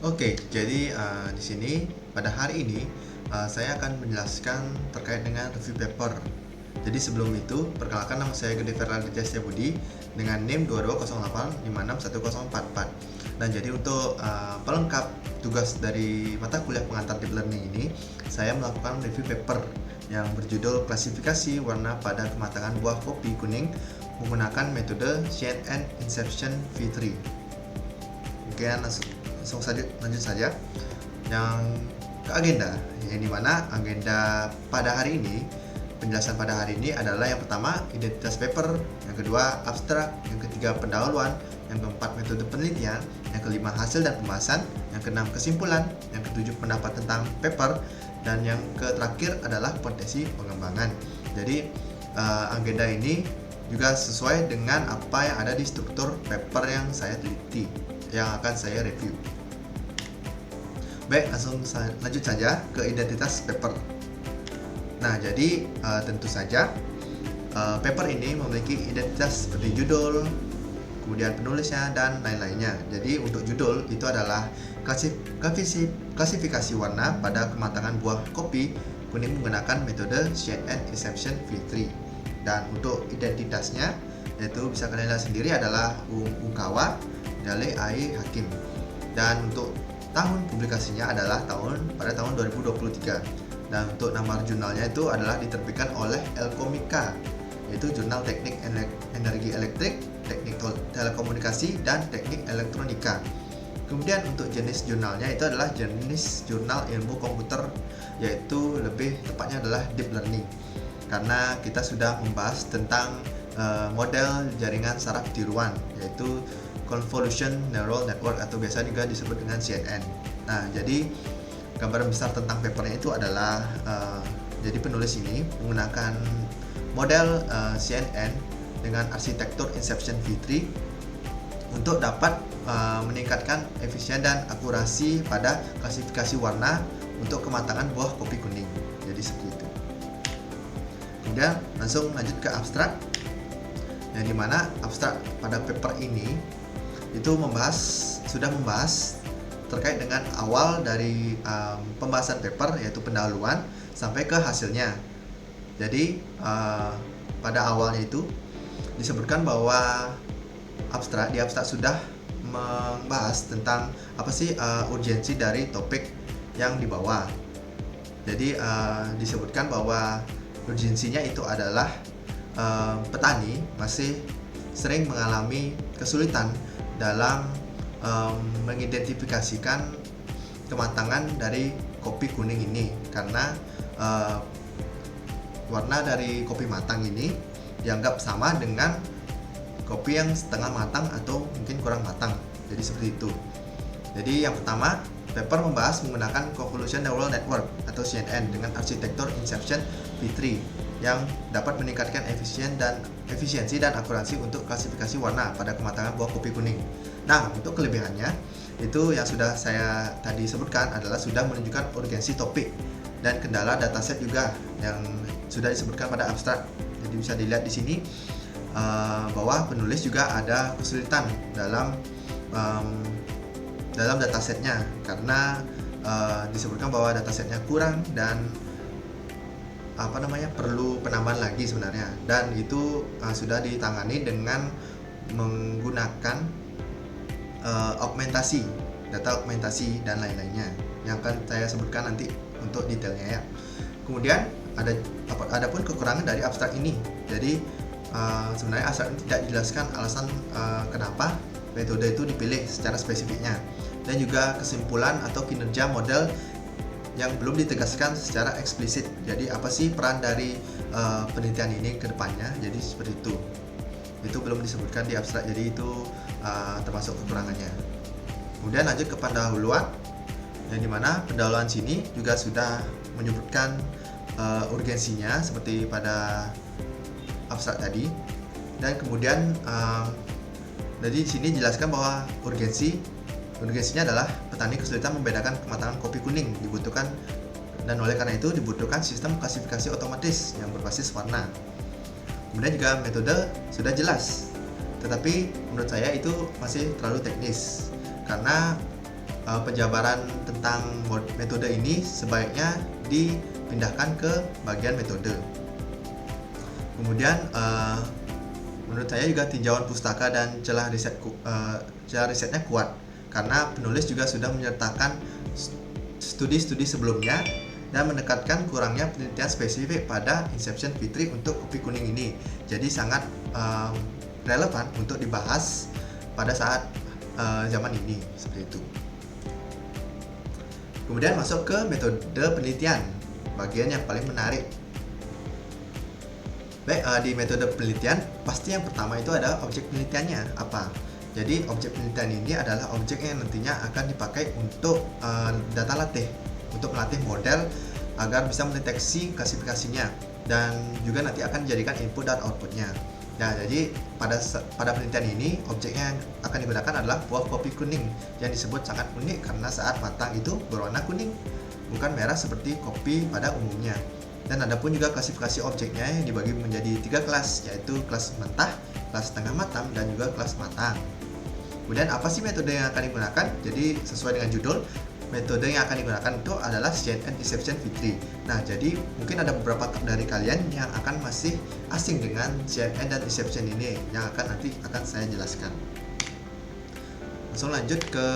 Oke, jadi di sini pada hari ini saya akan menjelaskan terkait dengan review paper. Jadi sebelum itu, perkenalkan nama saya Gede Fernandija Setiabudi dengan NIM 2208561044. Dan jadi untuk pelengkap tugas dari mata kuliah pengantar deep learning ini, saya melakukan review paper yang berjudul klasifikasi warna pada kematangan buah kopi kuning menggunakan metode CNN Inception V3. Oke, langsung saja lanjut saja yang ke agenda, yang dimana agenda pada hari ini, penjelasan pada hari ini adalah yang pertama identitas paper, yang kedua abstrak, yang ketiga pendahuluan, yang keempat metode penelitian, yang kelima hasil dan pembahasan, yang keenam kesimpulan, yang ketujuh pendapat tentang paper, dan yang terakhir adalah potensi pengembangan. Jadi agenda ini juga sesuai dengan apa yang ada di struktur paper yang saya teliti, yang akan saya review. Baik, langsung lanjut saja ke identitas paper. Nah, jadi tentu saja paper ini memiliki identitas seperti judul, kemudian penulisnya, dan lain-lainnya. Jadi untuk judul itu adalah klasifikasi warna pada kematangan buah kopi kuning menggunakan metode CNN Inception V3. Dan untuk identitasnya, yaitu bisa kalian lihat sendiri adalah Ungkawa Dale Ai Hakim. Dan untuk tahun publikasinya adalah pada tahun 2023. Dan untuk nama jurnalnya itu adalah diterbitkan oleh Elkomika, yaitu Jurnal Teknik Energi Elektrik, Teknik Telekomunikasi, dan Teknik Elektronika. Kemudian untuk jenis jurnalnya itu adalah jenis jurnal ilmu komputer, yaitu lebih tepatnya adalah deep learning, karena kita sudah membahas tentang model jaringan saraf tiruan, yaitu Convolution Neural Network atau biasa juga disebut dengan CNN. Nah, jadi gambaran besar tentang papernya itu adalah jadi penulis ini menggunakan model CNN dengan arsitektur Inception V3 untuk dapat meningkatkan efisien dan akurasi pada klasifikasi warna untuk kematangan buah kopi kuning. Jadi seperti itu. Kemudian langsung lanjut ke abstrak, yang dimana abstrak pada paper ini itu sudah membahas terkait dengan awal dari pembahasan paper, yaitu pendahuluan sampai ke hasilnya. Jadi pada awalnya itu disebutkan bahwa di abstrak sudah membahas tentang apa sih urgensi dari topik yang dibawa. Jadi disebutkan bahwa urgensinya itu adalah petani masih sering mengalami kesulitan dalam mengidentifikasikan kematangan dari kopi kuning ini, karena warna dari kopi matang ini dianggap sama dengan kopi yang setengah matang atau mungkin kurang matang. Jadi seperti itu. Jadi yang pertama, paper membahas menggunakan Convolution Neural Network atau CNN dengan arsitektur Inception V3 yang dapat meningkatkan efisiensi dan akurasi untuk klasifikasi warna pada kematangan buah kopi kuning. Nah, untuk kelebihannya itu yang sudah saya tadi sebutkan adalah sudah menunjukkan urgensi topik dan kendala dataset juga yang sudah disebutkan pada abstrak. Jadi bisa dilihat di sini bahwa penulis juga ada kesulitan dalam datasetnya, karena disebutkan bahwa datasetnya kurang dan perlu penambahan lagi sebenarnya, dan itu sudah ditangani dengan menggunakan data augmentasi dan lain-lainnya yang akan saya sebutkan nanti untuk detailnya ya. Kemudian ada pun kekurangan dari abstrak ini. Jadi sebenarnya abstrak ini tidak dijelaskan alasan kenapa metode itu dipilih secara spesifiknya, dan juga kesimpulan atau kinerja model yang belum ditegaskan secara eksplisit. Jadi apa sih peran dari penelitian ini ke depannya, jadi seperti itu. Itu belum disebutkan di abstrak, jadi itu termasuk kekurangannya. Kemudian lanjut ke pendahuluan, yang dimana pendahuluan sini juga sudah menyebutkan urgensinya seperti pada abstrak tadi. Dan kemudian jadi di sini dijelaskan bahwa urgensinya adalah petani kesulitan membedakan kematangan kopi kuning dibutuhkan, dan oleh karena itu dibutuhkan sistem klasifikasi otomatis yang berbasis warna. Kemudian juga metode sudah jelas, tetapi menurut saya itu masih terlalu teknis, karena penjabaran tentang metode ini sebaiknya dipindahkan ke bagian metode. Kemudian menurut saya juga tinjauan pustaka dan celah risetnya kuat, karena penulis juga sudah menyertakan studi-studi sebelumnya dan mendekatkan kurangnya penelitian spesifik pada Inception V3 untuk kopi kuning ini. Jadi sangat relevan untuk dibahas pada saat zaman ini, seperti itu. Kemudian masuk ke metode penelitian, bagian yang paling menarik. Baik, di metode penelitian pasti yang pertama itu ada objek penelitiannya apa. Jadi objek penelitian ini adalah objek yang nantinya akan dipakai untuk data latih, untuk melatih model agar bisa mendeteksi klasifikasinya, dan juga nanti akan dijadikan input dan outputnya. Nah, jadi pada penelitian ini objeknya yang akan digunakan adalah buah kopi kuning yang disebut sangat unik karena saat matang itu berwarna kuning, bukan merah seperti kopi pada umumnya. Dan ada pun juga klasifikasi objeknya yang dibagi menjadi 3 kelas, yaitu kelas mentah, kelas setengah matang, dan juga kelas matang. Kemudian apa sih metode yang akan digunakan? Jadi sesuai dengan judul, metode yang akan digunakan itu adalah CNN Inception V3. Nah, jadi mungkin ada beberapa dari kalian yang akan masih asing dengan CNN dan Inception ini, yang nanti akan saya jelaskan. Langsung lanjut ke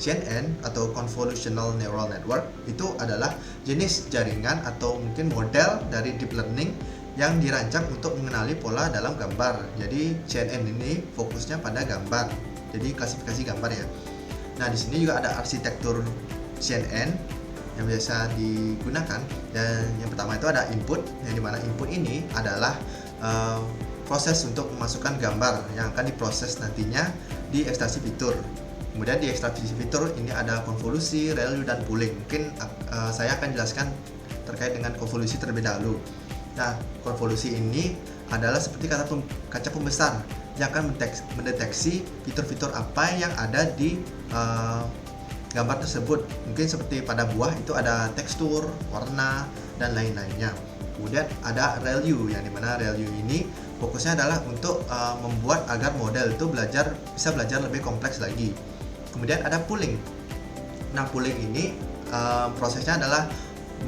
CNN atau Convolutional Neural Network. Itu adalah jenis jaringan atau mungkin model dari deep learning yang dirancang untuk mengenali pola dalam gambar. Jadi CNN ini fokusnya pada gambar, jadi klasifikasi gambar ya. Nah, di sini juga ada arsitektur CNN yang biasa digunakan, dan yang pertama itu ada input, yang dimana input ini adalah proses untuk memasukkan gambar yang akan diproses nantinya di ekstraksi fitur. Kemudian di ekstraksi fitur ini ada konvolusi, ReLU, dan pooling. Mungkin saya akan jelaskan terkait dengan konvolusi terlebih dahulu. Nah, konvolusi ini adalah seperti kaca pembesar yang akan mendeteksi fitur-fitur apa yang ada di gambar tersebut. Mungkin seperti pada buah itu ada tekstur, warna, dan lain-lainnya. Kemudian ada ReLU, yang dimana ReLU ini fokusnya adalah untuk membuat agar model itu bisa belajar lebih kompleks lagi. Kemudian ada pooling. Nah, pooling ini prosesnya adalah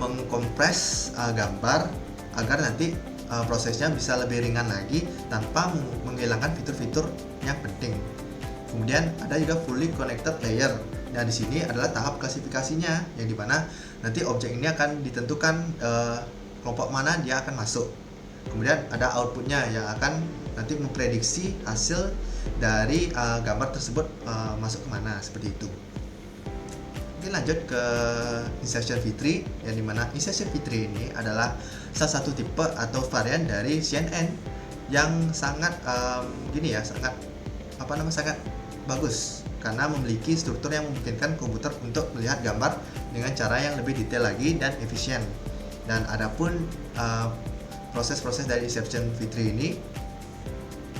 mengkompres gambar agar nanti prosesnya bisa lebih ringan lagi tanpa menghilangkan fitur-fitur yang penting. Kemudian ada juga fully connected layer. Nah, di sini adalah tahap klasifikasinya, yang dimana nanti objek ini akan ditentukan kelompok mana dia akan masuk. Kemudian ada outputnya yang akan nanti memprediksi hasil dari gambar tersebut masuk kemana, seperti itu. Mungkin lanjut ke Inception V3, yang dimana Inception V3 ini adalah salah satu tipe atau varian dari CNN yang sangat sangat bagus karena memiliki struktur yang memungkinkan komputer untuk melihat gambar dengan cara yang lebih detail lagi dan efisien. Dan adapun proses-proses dari Inception V3 ini,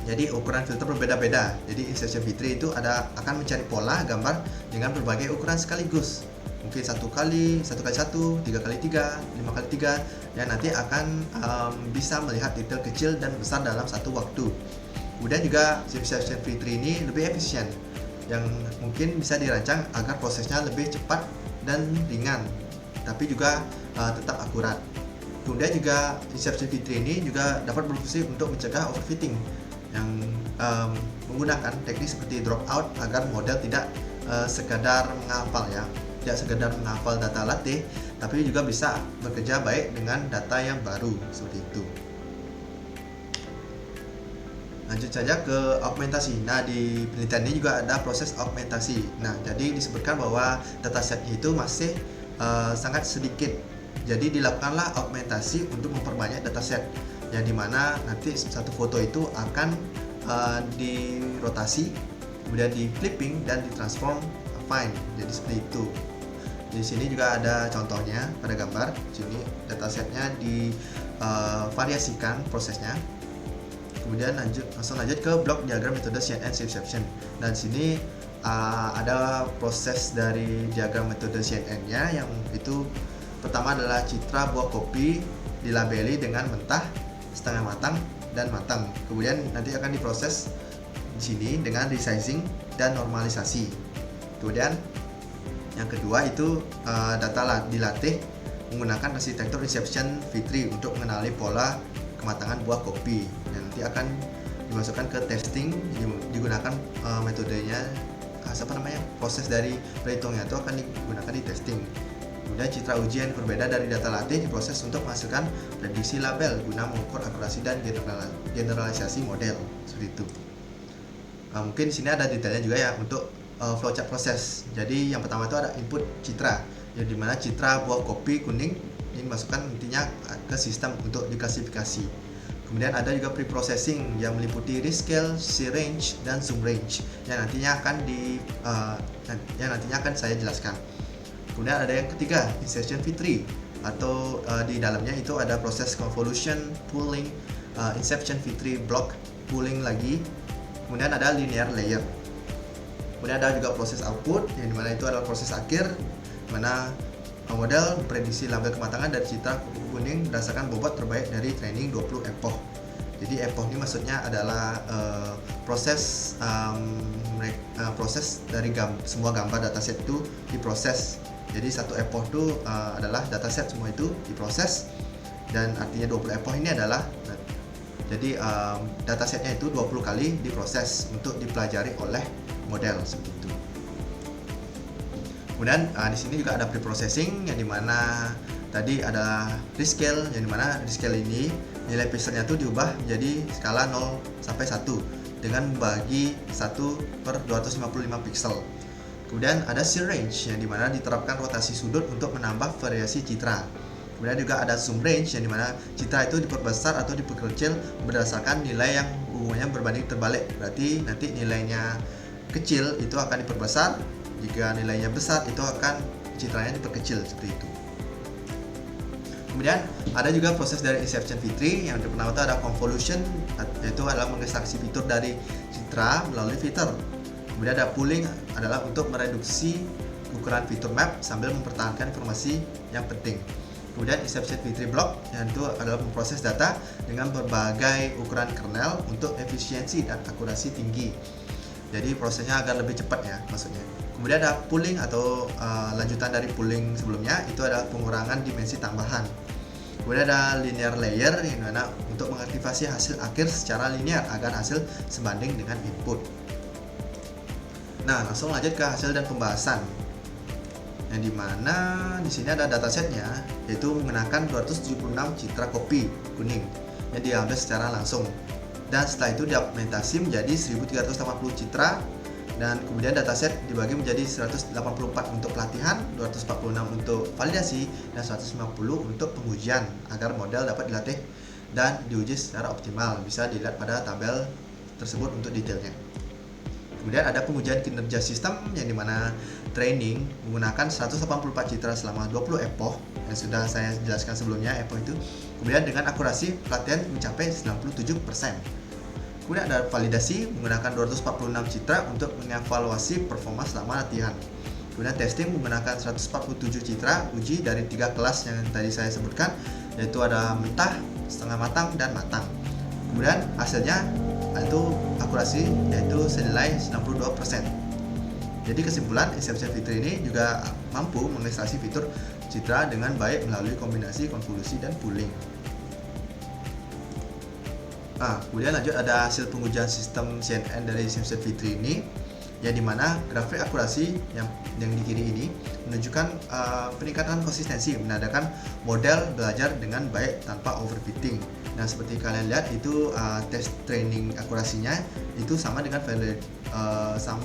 jadi ukuran filter berbeda-beda. Jadi Inception V3 itu akan mencari pola gambar dengan berbagai ukuran sekaligus. Mungkin 1x1, 3x3, 5x3, yang nanti akan bisa melihat detail kecil dan besar dalam satu waktu. Kemudian juga Inception V3 ini lebih efisien, yang mungkin bisa dirancang agar prosesnya lebih cepat dan ringan, tapi juga tetap akurat. Kemudian juga Inception V3 ini juga dapat berfungsi untuk mencegah overfitting, yang menggunakan teknik seperti dropout agar model tidak sekadar menghafal data latih, tapi juga bisa bekerja baik dengan data yang baru, seperti itu. Lanjut saja ke augmentasi. Nah, di penelitian ini juga ada proses augmentasi. Nah, jadi disebutkan bahwa datasetnya itu masih sangat sedikit. Jadi dilakukanlah augmentasi untuk memperbanyak dataset, yang dimana nanti satu foto itu akan dirotasi, kemudian di flipping dan ditransform fine. Jadi seperti itu. Di sini juga ada contohnya pada gambar. Sini datasetnya divariasikan prosesnya. Kemudian langsung lanjut ke blok diagram metode CNN Inception. Dan di sini ada proses dari diagram metode CNN-nya, yang itu pertama adalah citra buah kopi dilabeli dengan mentah, setengah matang, dan matang. Kemudian nanti akan diproses di sini dengan resizing dan normalisasi. Kemudian yang kedua itu data dilatih menggunakan arsitektur Inception V3 untuk mengenali pola kematangan buah kopi, dan nanti akan dimasukkan ke testing, digunakan metodenya proses dari perhitungnya itu akan digunakan di testing. Kemudian citra uji yang berbeda dari data latih diproses untuk menghasilkan prediksi label guna mengukur akurasi dan generalisasi model, seperti itu. Mungkin di sini ada detailnya juga ya untuk flowchart proses. Jadi yang pertama itu ada input citra, yang dimana citra buah kopi kuning ini dimasukkan intinya ke sistem untuk diklasifikasi. Kemudian ada juga pre-processing yang meliputi rescale, C-range, dan zoom range yang nantinya akan saya jelaskan. Kemudian ada yang ketiga, Inception V3, atau di dalamnya itu ada proses convolution, pooling, Inception V3 block, pooling lagi. Kemudian ada linear layer. Kemudian ada juga proses output, yang dimana itu adalah proses akhir, dimana model prediksi label kematangan dari citra kuning berdasarkan bobot terbaik dari training 20 epoch. Jadi epoch ini maksudnya adalah proses dari semua gambar dataset itu diproses. Jadi satu epoch itu adalah dataset semua itu diproses, dan artinya 20 epoch ini adalah jadi datasetnya itu 20 kali diproses untuk dipelajari oleh model, seperti itu. Kemudian di sini juga ada pre-processing, yang dimana tadi ada rescale, yang dimana rescale ini nilai pixelnya itu diubah menjadi skala 0 sampai 1 dengan membagi 1/255 pixel. Kemudian ada C-range, yang dimana diterapkan rotasi sudut untuk menambah variasi citra. Kemudian juga ada zoom range, yang dimana citra itu diperbesar atau diperkecil berdasarkan nilai yang hubungannya berbanding terbalik. Berarti nanti nilainya kecil itu akan diperbesar, jika nilainya besar itu akan citranya diperkecil, seperti itu. Kemudian ada juga proses dari Inception V3, yang pertama itu ada convolution, yaitu adalah mengekstraksi fitur dari citra melalui filter. Kemudian ada pooling, adalah untuk mereduksi ukuran fitur map sambil mempertahankan informasi yang penting. Kemudian Inception V3 block, yang itu adalah memproses data dengan berbagai ukuran kernel untuk efisiensi dan akurasi tinggi. Jadi prosesnya agar lebih cepat ya maksudnya. Kemudian ada pooling atau lanjutan dari pooling sebelumnya, itu adalah pengurangan dimensi tambahan. Kemudian ada linear layer, yang mana untuk mengaktifasi hasil akhir secara linear agar hasil sebanding dengan input. Nah, langsung lanjut ke hasil dan pembahasan. Yang dimana di sini ada datasetnya, yaitu menggunakan 276 citra kopi kuning yang diambil secara langsung. Dan setelah itu diaugmentasi menjadi 1380 citra, dan kemudian dataset dibagi menjadi 184 untuk pelatihan, 246 untuk validasi, dan 150 untuk pengujian agar model dapat dilatih dan diuji secara optimal. Bisa dilihat pada tabel tersebut untuk detailnya. Kemudian ada pengujian kinerja sistem, yang dimana training menggunakan 184 citra selama 20 epoch yang sudah saya jelaskan sebelumnya epoch itu. Kemudian dengan akurasi pelatihan mencapai 97%. Kemudian ada validasi menggunakan 246 citra untuk mengevaluasi performa selama latihan. Kemudian testing menggunakan 147 citra uji dari 3 kelas yang tadi saya sebutkan, yaitu ada mentah, setengah matang, dan matang. Kemudian hasilnya itu akurasi yaitu senilai 92%. Jadi kesimpulan, Inception V3 ini juga mampu mengekstraksi fitur citra dengan baik melalui kombinasi konvolusi dan pooling. Kemudian lanjut ada hasil pengujian sistem CNN dari Inception V3 ini, yang dimana grafik akurasi yang di kiri ini menunjukkan peningkatan konsistensi, menandakan model belajar dengan baik tanpa overfitting. Nah, seperti kalian lihat itu tes training akurasinya itu sama dengan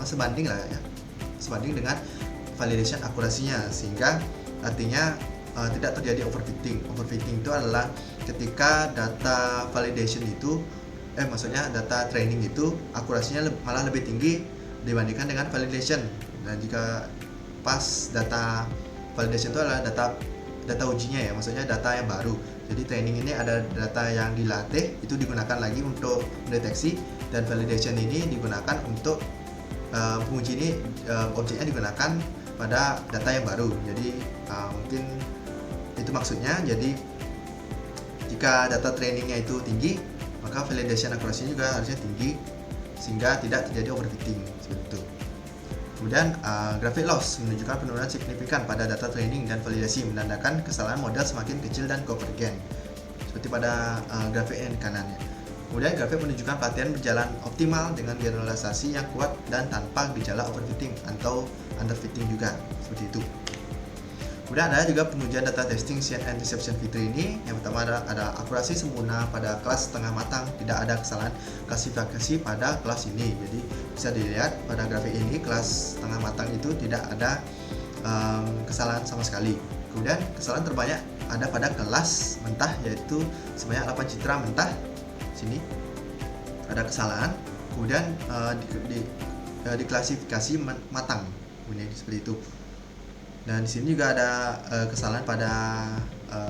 sebanding lah ya, sebanding dengan validation akurasinya, sehingga artinya tidak terjadi overfitting. Overfitting itu adalah ketika data validation itu maksudnya data training itu akurasinya malah lebih tinggi dibandingkan dengan validation. Dan jika pas data validation itu adalah data ujinya ya, maksudnya data yang baru. Jadi training ini ada data yang dilatih, itu digunakan lagi untuk mendeteksi, dan validation ini digunakan untuk penguji ini objeknya digunakan pada data yang baru. Jadi mungkin itu maksudnya. Jadi jika data trainingnya itu tinggi, maka validation akurasinya juga harusnya tinggi sehingga tidak terjadi overfitting, seperti itu. Kemudian graphic loss menunjukkan penurunan signifikan pada data training dan validasi, menandakan kesalahan model semakin kecil dan convergen, seperti pada grafik yang di kanannya. Kemudian grafik menunjukkan pelatihan berjalan optimal dengan generalisasi yang kuat dan tanpa gejala overfitting atau underfitting juga, seperti itu. Kemudian ada juga pengujian data testing CNN Inception V3 ini. Yang pertama ada akurasi sempurna pada kelas setengah matang, tidak ada kesalahan klasifikasi pada kelas ini. Jadi bisa dilihat pada grafik ini kelas setengah matang itu tidak ada kesalahan sama sekali. Kemudian kesalahan terbanyak ada pada kelas mentah, yaitu sebanyak 8 citra mentah. Sini ada kesalahan. Kemudian diklasifikasi matang, seperti itu. Dan di sini juga ada kesalahan pada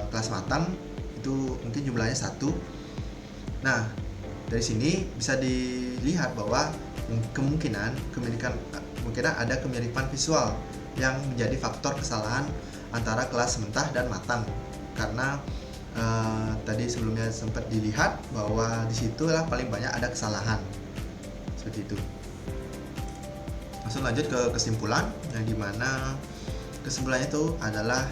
kelas matang, itu mungkin jumlahnya 1. Nah, dari sini bisa dilihat bahwa kemungkinan ada kemiripan visual yang menjadi faktor kesalahan antara kelas mentah dan matang, karena tadi sebelumnya sempat dilihat bahwa disitulah paling banyak ada kesalahan, seperti itu. Langsung lanjut ke kesimpulan, yang dimana kesimpulannya itu adalah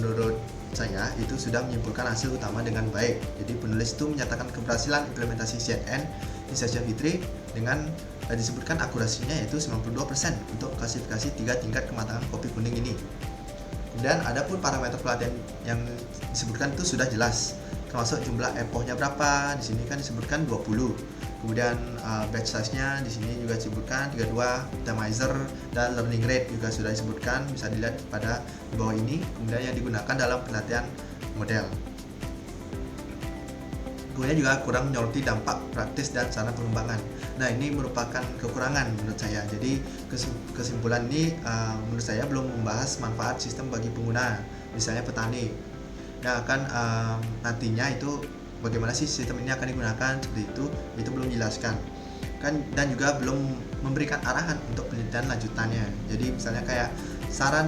menurut saya itu sudah menyimpulkan hasil utama dengan baik. Jadi penulis itu menyatakan keberhasilan implementasi CNN Inception V3 dengan disebutkan akurasinya yaitu 92% untuk klasifikasi 3 tingkat kematangan kopi kuning ini. Kemudian ada pun parameter pelatihan yang disebutkan itu sudah jelas, termasuk jumlah epochnya berapa. Di sini kan disebutkan 20. Kemudian batch size-nya di sini juga disebutkan 32, optimizer dan learning rate juga sudah disebutkan, bisa dilihat pada di bawah ini. Kemudian yang digunakan dalam pelatihan model. Kemudian juga kurang menyoroti dampak praktis dan sarana pengembangan. Nah, ini merupakan kekurangan menurut saya. Jadi kesimpulan ini menurut saya belum membahas manfaat sistem bagi pengguna, misalnya petani. Nah, kan nantinya itu bagaimana sih sistem ini akan digunakan, seperti itu belum dijelaskan kan, dan juga belum memberikan arahan untuk penelitian lanjutannya. Jadi misalnya kayak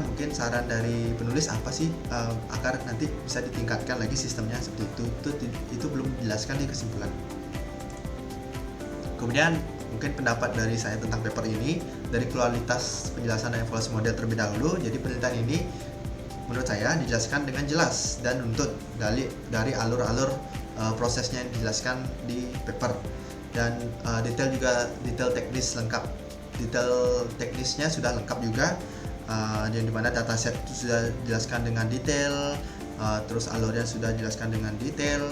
mungkin saran dari penulis apa sih agar nanti bisa ditingkatkan lagi sistemnya, seperti itu belum dijelaskan di kesimpulan. Kemudian mungkin pendapat dari saya tentang paper ini, dari kualitas penjelasan dan evaluasi model terlebih dahulu. Jadi penelitian ini menurut saya dijelaskan dengan jelas dan runtut dari alur-alur prosesnya yang dijelaskan di paper, dan detail teknisnya sudah lengkap juga, yang dimana dataset itu sudah dijelaskan dengan detail, terus alurnya sudah dijelaskan dengan detail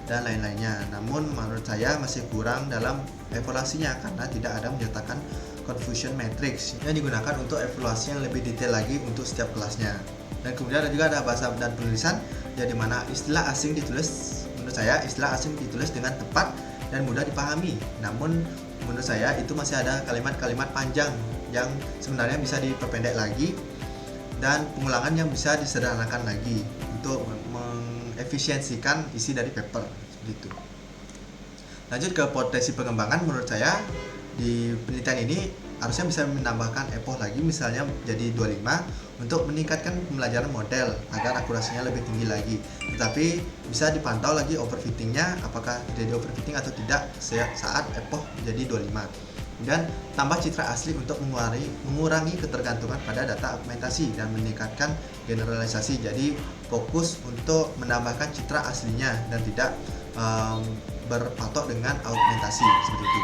dan lain-lainnya. Namun menurut saya masih kurang dalam evaluasinya karena tidak ada menyertakan confusion matrix yang digunakan untuk evaluasi yang lebih detail lagi untuk setiap kelasnya. Dan kemudian juga ada bahasa dan penulisan, yang dimana istilah asing ditulis, menurut saya istilah asing ditulis dengan tepat dan mudah dipahami. Namun menurut saya itu masih ada kalimat-kalimat panjang yang sebenarnya bisa diperpendek lagi, dan pengulangan yang bisa disederhanakan lagi untuk mengefisiensikan isi dari paper, seperti itu. Lanjut ke potensi pengembangan, menurut saya di penelitian ini harusnya bisa menambahkan epoch lagi, misalnya jadi 25, untuk meningkatkan pembelajaran model agar akurasinya lebih tinggi lagi. Tetapi bisa dipantau lagi overfittingnya, apakah terjadi overfitting atau tidak saat epoch jadi 25. Kemudian tambah citra asli untuk mengurangi ketergantungan pada data augmentasi dan meningkatkan generalisasi. Jadi fokus untuk menambahkan citra aslinya dan tidak berpatok dengan augmentasi, seperti itu.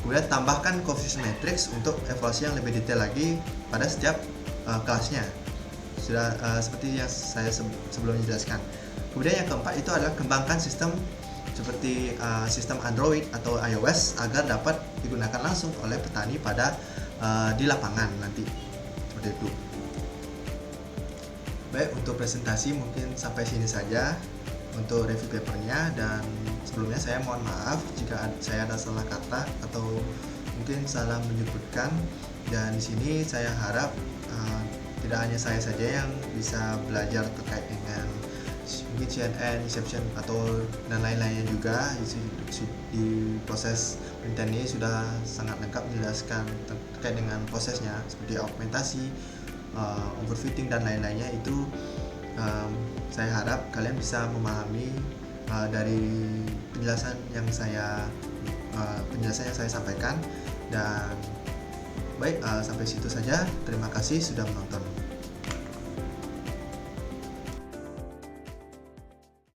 Kemudian tambahkan coefficient matrix untuk evaluasi yang lebih detail lagi pada setiap kelasnya, sudah seperti yang saya sebelumnya jelaskan. Kemudian yang keempat itu adalah kembangkan sistem seperti sistem Android atau iOS agar dapat digunakan langsung oleh petani di lapangan nanti, seperti itu. Baik, untuk presentasi mungkin sampai sini saja untuk review papernya, dan sebelumnya saya mohon maaf jika saya ada salah kata atau mungkin salah menyebutkan. Dan di sini saya harap tidak hanya saya saja yang bisa belajar terkait dengan mungkin CNN, Inception atau dan lain-lainnya juga. Di proses penelitian ini sudah sangat lengkap menjelaskan terkait dengan prosesnya seperti augmentasi, overfitting dan lain-lainnya. Itu saya harap kalian bisa memahami dari penjelasan yang saya sampaikan, dan Baik, sampai situ saja. Terima kasih sudah menonton.